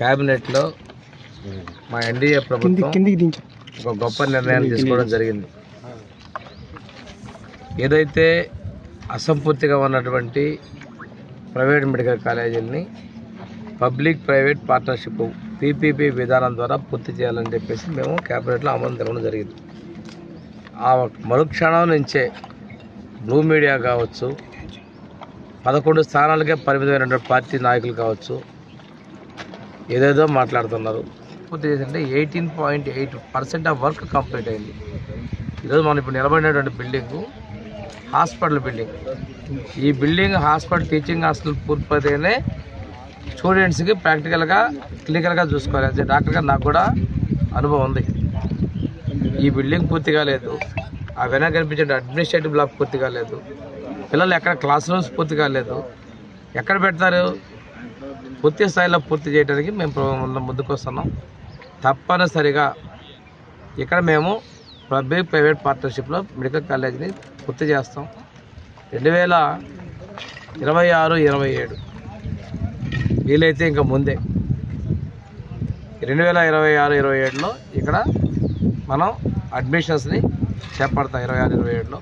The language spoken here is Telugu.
క్యాబినెట్లో మా ఎన్డీఏ ప్రభుత్వం ఒక గొప్ప నిర్ణయాన్ని తీసుకోవడం జరిగింది. ఏదైతే అసంపూర్తిగా ఉన్నటువంటి ప్రైవేట్ మెడికల్ కాలేజీలని పబ్లిక్ ప్రైవేట్ పార్ట్నర్షిప్ పీపీపీ విధానం ద్వారా పూర్తి చేయాలని చెప్పేసి మేము క్యాబినెట్లో ఆమోదం తెలవడం జరిగింది. ఆ మరుక్షణం నుంచే బ్లూ మీడియా కావచ్చు, 11 స్థానాలకే పరిమితమైనటువంటి పార్టీ నాయకులు కావచ్చు, ఏదేదో మాట్లాడుతున్నారు. పూర్తి చేసింటే 18.8% ఆఫ్ వర్క్ కంప్లీట్ అయింది. ఈరోజు మనం ఇప్పుడు నిలబడినటువంటి బిల్డింగు హాస్పిటల్ బిల్డింగ్. ఈ బిల్డింగ్ హాస్పిటల్ టీచింగ్ హాస్టల్ పూర్తిపోతేనే స్టూడెంట్స్కి ప్రాక్టికల్గా క్లినికల్గా చూసుకోవాలి. అంటే డాక్టర్గా నాకు కూడా అనుభవం ఉంది. ఈ బిల్డింగ్ పూర్తి కాలేదు, ఆ వెనక కనిపించే అడ్మినిస్ట్రేటివ్ బ్లాక్ పూర్తి కాలేదు, పిల్లలు ఎక్కడ క్లాస్ రూమ్స్ పూర్తి కాలేదు. ఎక్కడ పెడతారు? పూర్తి స్థాయిలో పూర్తి చేయడానికి మేము ముందుకు వస్తున్నాం. తప్పనిసరిగా ఇక్కడ మేము పబ్లిక్ ప్రైవేట్ పార్ట్నర్షిప్లో మెడికల్ కాలేజీని పూర్తి చేస్తాం. 2026-27 వీలైతే ఇంకా ముందే 2026-27లో ఇక్కడ మనం అడ్మిషన్స్ని చేపడతాం. 26-27లో